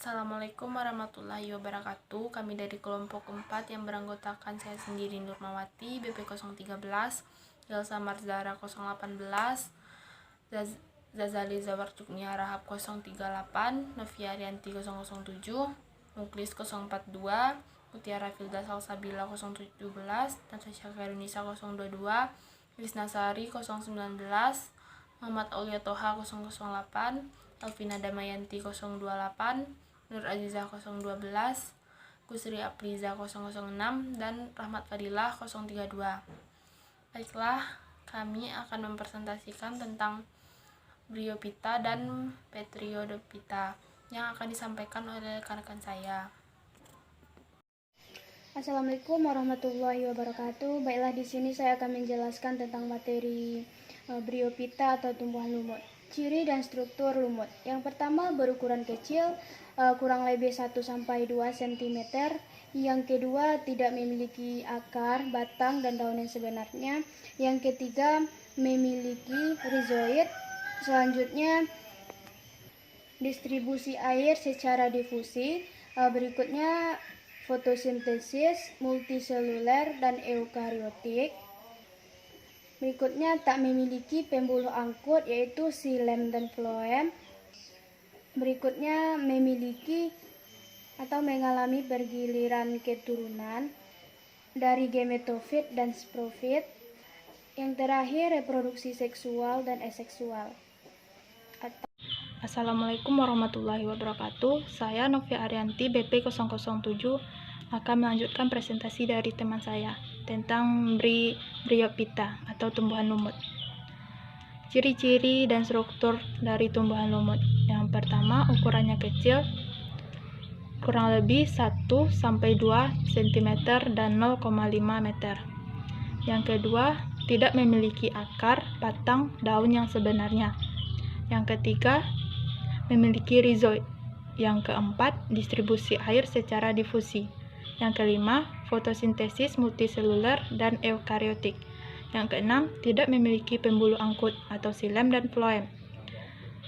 Assalamualaikum warahmatullahi wabarakatuh. Kami dari kelompok 4 yang beranggotakan saya sendiri Nurmawati, BP 013, Yelsa Marzara 018, Zazali Zawarcuknia Rahab 038, Novia Arianti 007, Muklis 042, Mutiara Filda Salsabila 017, Natasha Karunisa 022, Krisna Sari 019, Muhammad Aulia Toha 008, Alvina Damayanti 028, Nur Azizah 012, Gusri Apriza 006, dan Rahmat Fadilah 032. Baiklah, kami akan mempresentasikan tentang Bryophyta dan Petriodophyta yang akan disampaikan oleh rekan-rekan saya. Assalamualaikum warahmatullahi wabarakatuh. Baiklah, di sini saya akan menjelaskan tentang materi Bryophyta atau tumbuhan lumut. Ciri dan struktur lumut. Yang pertama, berukuran kecil, kurang lebih 1-2 cm. Yang kedua, tidak memiliki akar, batang, dan daun yang sebenarnya. Yang ketiga, memiliki rhizoid. Selanjutnya, distribusi air secara difusi. Berikutnya, fotosintesis, multiseluler, dan eukariotik. Berikutnya, tak memiliki pembuluh angkut yaitu xilem dan floem. Berikutnya, memiliki atau mengalami pergiliran keturunan dari gametofit dan sporofit. Yang terakhir, reproduksi seksual dan aseksual. Assalamualaikum warahmatullahi wabarakatuh. Saya Novia Arianti, BP 007, akan melanjutkan presentasi dari teman saya tentang Bryophyta atau tumbuhan lumut. Ciri-ciri dan struktur dari tumbuhan lumut. Yang pertama, ukurannya kecil, kurang lebih 1-2 cm dan 0,5 meter. Yang kedua, tidak memiliki akar, batang, daun yang sebenarnya. Yang ketiga, memiliki rhizoid. Yang keempat, distribusi air secara difusi. Yang kelima, fotosintesis multiseluler dan eukariotik. Yang keenam, tidak memiliki pembuluh angkut atau xilem dan floem.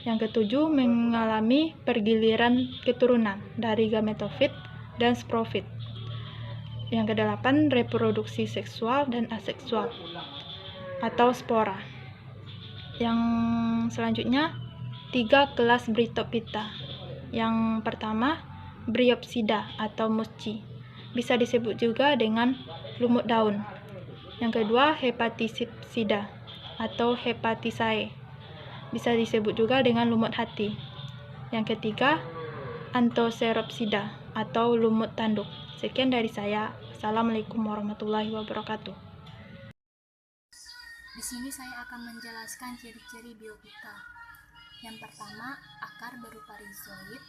Yang ketujuh, mengalami pergiliran keturunan dari gametofit dan sporofit. Yang kedelapan, reproduksi seksual dan aseksual atau spora. Yang selanjutnya, 3 kelas Bryophyta. Yang pertama, Bryopsida atau musci. Bisa disebut juga dengan lumut daun. Yang kedua, Hepaticida atau Hepaticae. Bisa disebut juga dengan lumut hati. Yang ketiga, Anthoceropsida atau lumut tanduk. Sekian dari saya. Assalamualaikum warahmatullahi wabarakatuh. Di sini saya akan menjelaskan ciri-ciri Bryophyta. Yang pertama, akar berupa rhizoid,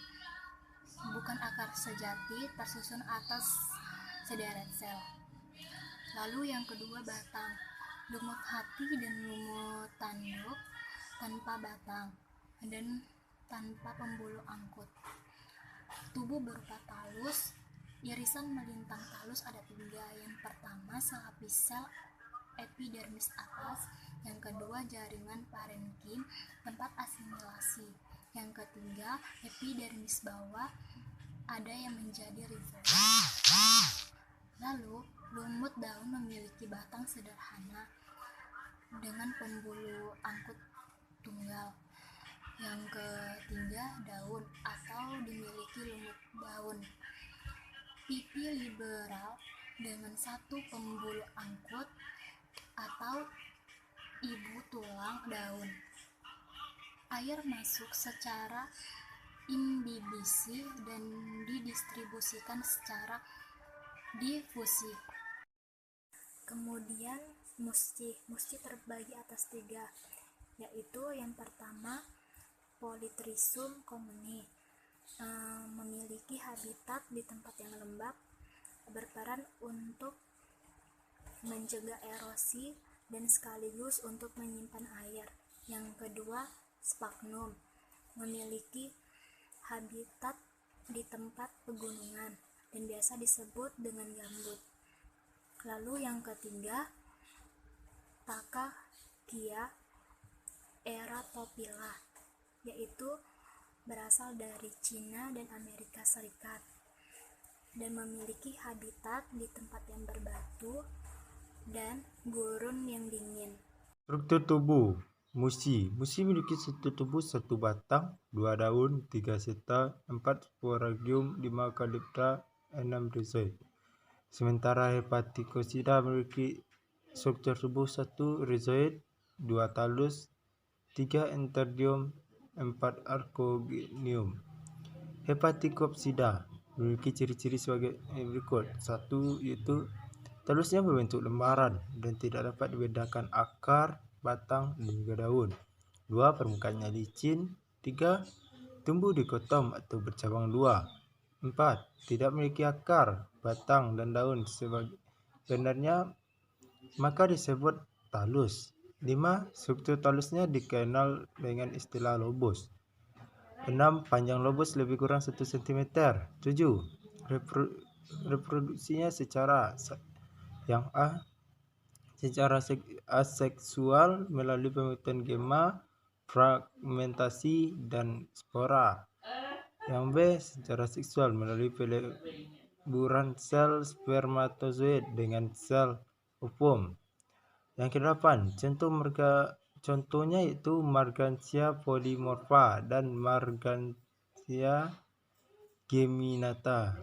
bukan akar sejati, tersusun atas sederet sel. Lalu yang kedua, batang, lumut hati dan lumut tanduk tanpa batang dan tanpa pembuluh angkut. Tubuh berupa talus, irisan melintang talus ada 3. Yang pertama, selapis sel epidermis atas. Yang kedua, jaringan parenkim, tempat asimilasi. Yang ketiga, epidermis bawah, ada yang menjadi rhizoid. Lalu, lumut daun memiliki batang sederhana dengan pembuluh angkut tunggal. Yang ketiga, daun atau dimiliki lumut daun. Pipi liberal dengan 1 pembuluh angkut atau ibu tulang daun. Air masuk secara imbibisi dan didistribusikan secara difusi. Kemudian musci terbagi atas 3, yaitu yang pertama, Polytrichum commune, memiliki habitat di tempat yang lembab, berperan untuk mencegah erosi dan sekaligus untuk menyimpan air. Yang kedua, Sphagnum, memiliki habitat di tempat pegunungan dan biasa disebut dengan gambut. Lalu yang ketiga, Tachygia eratophylla, yaitu berasal dari Cina dan Amerika Serikat dan memiliki habitat di tempat yang berbatu dan gurun yang dingin. Struktur tubuh musi. Musi memiliki struktur tubuh 1 batang, 2 daun, 3 seta, 4 sporangium, 5 kaliptra, 6 rhizoid. Sementara Hepaticosidae memiliki struktur tubuh 1 rhizoid, 2 talus, 3 enteridium, 4 arcogonium. Hepaticopsida memiliki ciri-ciri sebagai berikut. 1 yaitu talusnya berbentuk lembaran dan tidak dapat dibedakan akar, batang, dan juga daun. 2. Permukaannya licin. 3. Tumbuh dikotom atau bercabang 2. 4. Tidak memiliki akar, batang, dan daun sebenarnya, maka disebut talus. 5. Struktur talusnya dikenal dengan istilah lobus. 6. Panjang lobus lebih kurang 1 cm. 7. Reproduksinya secara aseksual melalui pembentukan gema, fragmentasi, dan spora. Yang B. Secara seksual melalui peleburan sel spermatozoid dengan sel ovum. Yang ke-8, contohnya yaitu Margansia polymorpha dan Margansia geminata.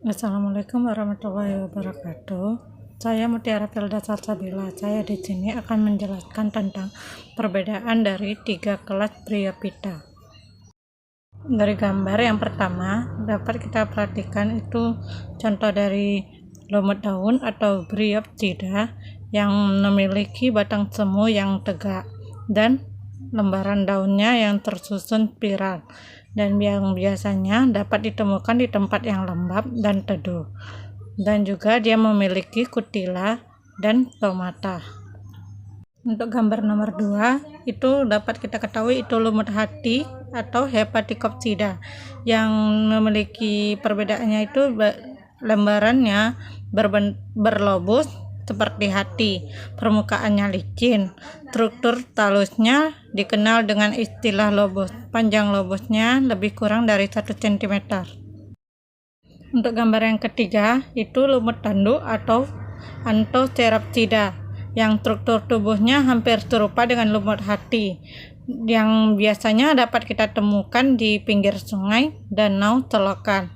Assalamualaikum warahmatullahi wabarakatuh. Saya Mutiara Filda Salsabila. Saya di sini akan menjelaskan tentang perbedaan dari 3 kelas Bryophyta. Dari gambar yang pertama dapat kita perhatikan itu contoh dari lumut daun atau Bryopsida yang memiliki batang semu yang tegak dan lembaran daunnya yang tersusun spiral dan yang biasanya dapat ditemukan di tempat yang lembab dan teduh, dan juga dia memiliki kutila dan stomata. Untuk gambar nomor 2 itu dapat kita ketahui itu lumut hati atau Hepaticopsida yang memiliki perbedaannya itu lembarannya berlobus seperti hati, permukaannya licin, struktur talusnya dikenal dengan istilah lobus, panjang lobusnya lebih kurang dari 1 cm. Untuk gambar yang ketiga itu lumut tanduk atau Anthocerapsida yang struktur tubuhnya hampir serupa dengan lumut hati, yang biasanya dapat kita temukan di pinggir sungai, danau, selokan.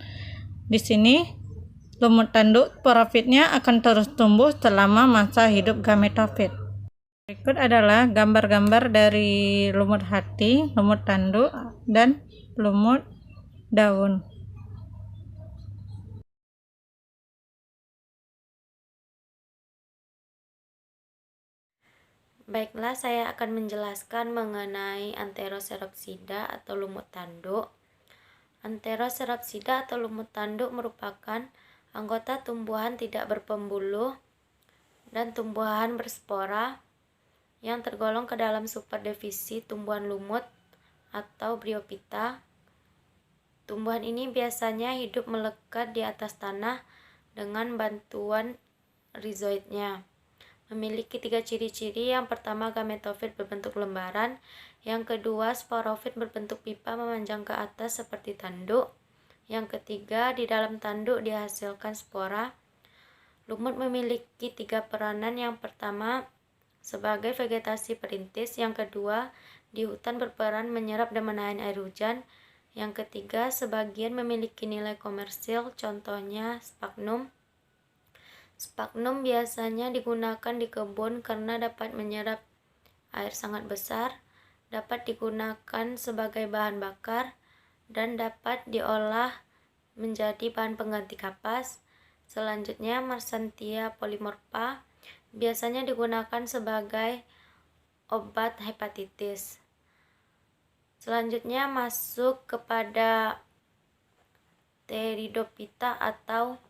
Di sini lumut tanduk sporofitnya akan terus tumbuh selama masa hidup gametofit. Berikut adalah gambar-gambar dari lumut hati, lumut tanduk, dan lumut daun. Baiklah, saya akan menjelaskan mengenai Anthocerapsida atau lumut tanduk. Anthocerapsida atau lumut tanduk merupakan anggota tumbuhan tidak berpembuluh dan tumbuhan berspora yang tergolong ke dalam superdivisi tumbuhan lumut atau Bryophyta. Tumbuhan ini biasanya hidup melekat di atas tanah dengan bantuan rhizoidnya. Memiliki 3 ciri-ciri. Yang pertama, gametofit berbentuk lembaran. Yang kedua, sporofit berbentuk pipa memanjang ke atas seperti tanduk. Yang ketiga, di dalam tanduk dihasilkan spora. Lumut memiliki 3 peranan. Yang pertama, sebagai vegetasi perintis. Yang kedua, di hutan berperan menyerap dan menahan air hujan. Yang ketiga, sebagian memiliki nilai komersil, contohnya sphagnum. Sphagnum biasanya digunakan di kebun karena dapat menyerap air sangat besar, dapat digunakan sebagai bahan bakar, dan dapat diolah menjadi bahan pengganti kapas. Selanjutnya, Marsantia polymorpha biasanya digunakan sebagai obat hepatitis. Selanjutnya masuk kepada Pteridophyta atau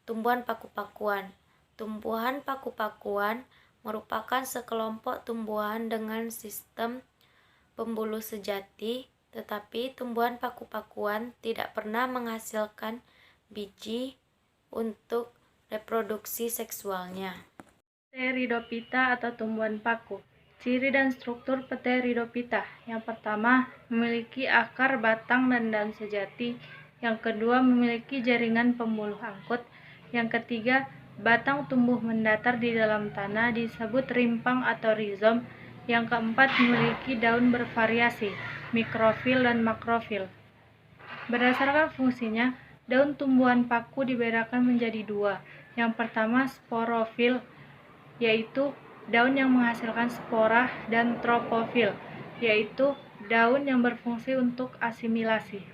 tumbuhan paku-pakuan. Tumbuhan paku-pakuan merupakan sekelompok tumbuhan dengan sistem pembuluh sejati, tetapi tumbuhan paku-pakuan tidak pernah menghasilkan biji untuk reproduksi seksualnya. Pteridophyta atau tumbuhan paku. Ciri dan struktur Pteridophyta. Yang pertama, memiliki akar, batang, dan daun sejati. Yang kedua, memiliki jaringan pembuluh angkut. Yang ketiga, batang tumbuh mendatar di dalam tanah disebut rimpang atau rizom. Yang keempat, memiliki daun bervariasi, mikrofil dan makrofil. Berdasarkan fungsinya, daun tumbuhan paku dibedakan menjadi dua. Yang pertama, sporofil, yaitu daun yang menghasilkan spora, dan tropofil, yaitu daun yang berfungsi untuk asimilasi.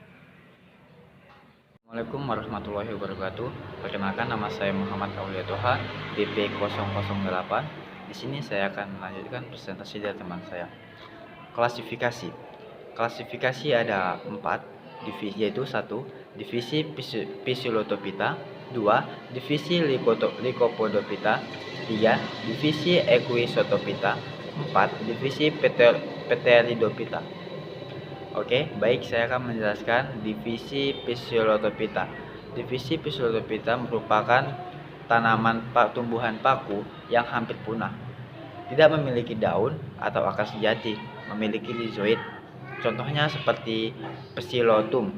Assalamualaikum warahmatullahi wabarakatuh. Perkenalkan, nama saya Muhammad Aulia Toha, BP 008. Di sini saya akan melanjutkan presentasi dari teman saya. Klasifikasi. Klasifikasi ada 4 divisi, yaitu 1. Divisi Phyllotophyta, 2. Divisi Lycopodophyta, 3. Divisi Equisotophyta, 4. Divisi Pteridophyta. Oke, baik, saya akan menjelaskan divisi Phyllotophyta. Divisi Phyllotophyta merupakan tanaman tumbuhan paku yang hampir punah. Tidak memiliki daun atau akar sejati, memiliki rhizoid. Contohnya seperti Psilotum.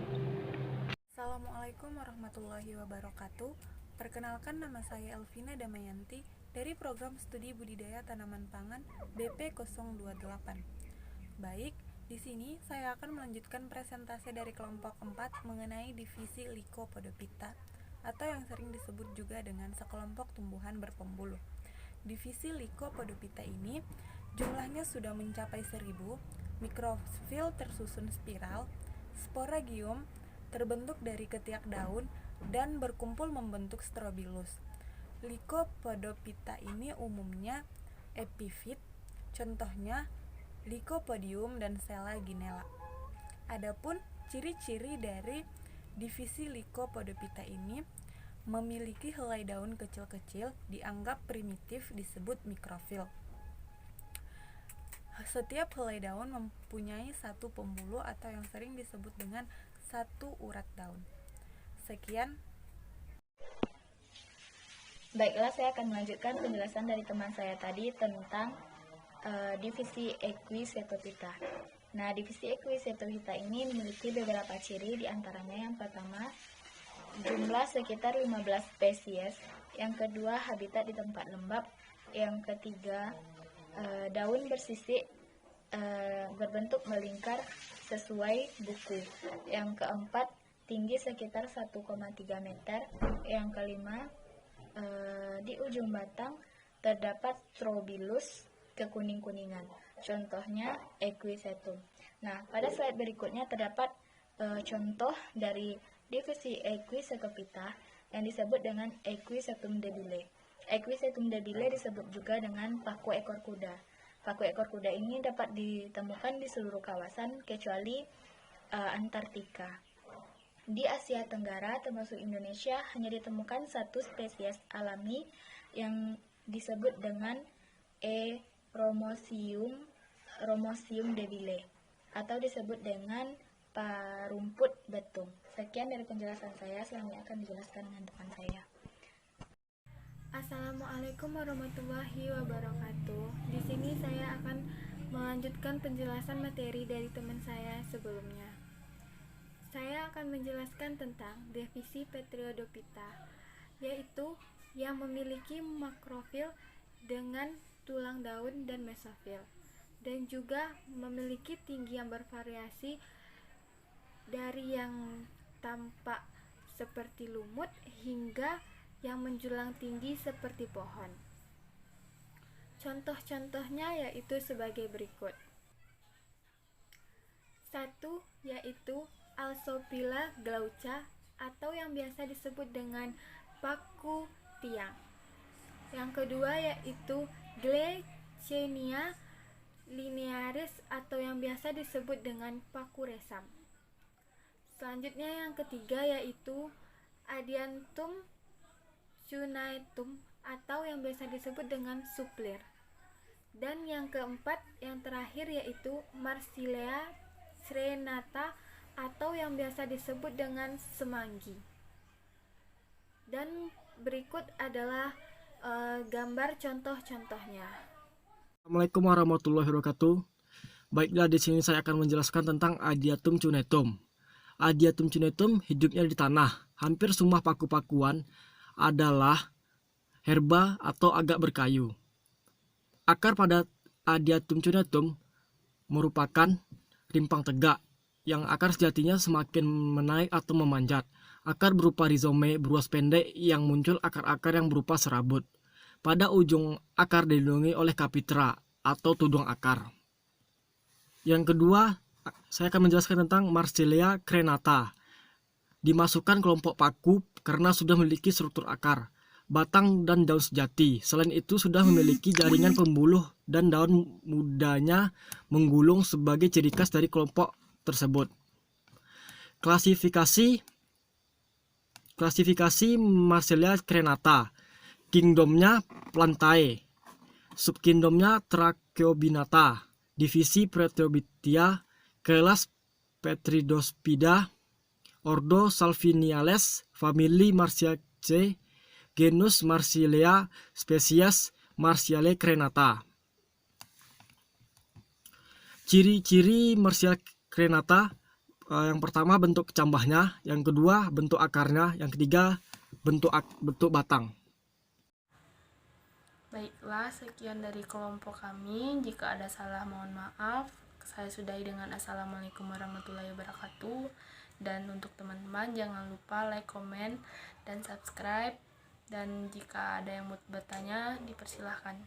Assalamualaikum warahmatullahi wabarakatuh. Perkenalkan, nama saya Elvina Damayanti dari Program Studi Budidaya Tanaman Pangan BP 028. Baik, di sini saya akan melanjutkan presentasi dari kelompok 4 mengenai divisi Lycopodophyta atau yang sering disebut juga dengan sekelompok tumbuhan berpembuluh. Divisi Lycopodophyta ini jumlahnya sudah mencapai 1000, mikrofil tersusun spiral, sporagium terbentuk dari ketiak daun dan berkumpul membentuk strobilus. Lycopodophyta ini umumnya epifit, contohnya Lycopodium dan Selaginella. Adapun ciri-ciri dari divisi Lycopodophyta ini memiliki helai daun kecil-kecil, dianggap primitif, disebut mikrofil. Setiap helai daun mempunyai satu pembuluh atau yang sering disebut dengan satu urat daun. Sekian. Baiklah, saya akan melanjutkan penjelasan dari teman saya tadi tentang divisi Equisotophyta. Nah, divisi Equisotophyta ini memiliki beberapa ciri, diantaranya yang pertama, jumlah sekitar 15 spesies. Yang kedua, habitat di tempat lembab. Yang ketiga, daun bersisik berbentuk melingkar sesuai buku. Yang keempat, tinggi sekitar 1,3 meter. Yang kelima, di ujung batang terdapat strobilus kekuning-kuningan. Contohnya Equisetum. Nah, pada slide berikutnya terdapat contoh dari divisi Equisotophyta yang disebut dengan Equisetum debile. Equisetum debile disebut juga dengan paku ekor kuda. Paku ekor kuda ini dapat ditemukan di seluruh kawasan kecuali Antartika. Di Asia Tenggara termasuk Indonesia hanya ditemukan satu spesies alami yang disebut dengan Romosium debile atau disebut dengan parumput betung. Sekian dari penjelasan saya, selanjutnya akan dijelaskan dengan teman saya. Assalamualaikum warahmatullahi wabarakatuh. Di sini saya akan melanjutkan penjelasan materi dari teman saya sebelumnya. Saya akan menjelaskan tentang divisi Pteridophyta, yaitu yang memiliki makrofil dengan tulang daun dan mesofil, dan juga memiliki tinggi yang bervariasi dari yang tampak seperti lumut hingga yang menjulang tinggi seperti pohon. Contoh-contohnya yaitu sebagai berikut. 1. Yaitu Alsopila glauca atau yang biasa disebut dengan paku tiang. Yang kedua yaitu Glycenia linearis atau yang biasa disebut dengan paku resam. Selanjutnya yang ketiga yaitu Adiantum cunaetum atau yang biasa disebut dengan suplir. Dan yang keempat, yang terakhir yaitu Marsilea crenata atau yang biasa disebut dengan semanggi. Dan berikut adalah gambar contoh-contohnya. Assalamualaikum warahmatullahi wabarakatuh. Baiklah, di sini saya akan menjelaskan tentang Adiatum cunetum. Adiatum cunetum hidupnya di tanah. Hampir semua paku-pakuan adalah herba atau agak berkayu. Akar pada Adiatum cunetum merupakan rimpang tegak, yang akar sejatinya semakin menaik atau memanjat. Akar berupa rizome beruas pendek yang muncul akar-akar yang berupa serabut. Pada ujung akar dilindungi oleh kapitra atau tudung akar. Yang kedua, saya akan menjelaskan tentang Marsilea crenata. Dimasukkan kelompok paku karena sudah memiliki struktur akar, batang dan daun sejati. Selain itu sudah memiliki jaringan pembuluh dan daun mudanya menggulung sebagai ciri khas dari kelompok tersebut. Klasifikasi Marsilea crenata. Kingdomnya Plantae, subkingdomnya Tracheobinata, divisi Proteobitia, kelas Petridospida, ordo Salviniales, famili Marsiaceae, genus Marsilea, spesies Marsilea crenata. Ciri-ciri Marsilea crenata, yang pertama bentuk kecambahnya, yang kedua bentuk akarnya, yang ketiga bentuk batang. Baiklah, sekian dari kelompok kami. Jika ada salah, mohon maaf. Saya sudahi dengan Assalamualaikum warahmatullahi wabarakatuh. Dan untuk teman-teman, jangan lupa like, komen, dan subscribe. Dan jika ada yang mau bertanya, dipersilahkan.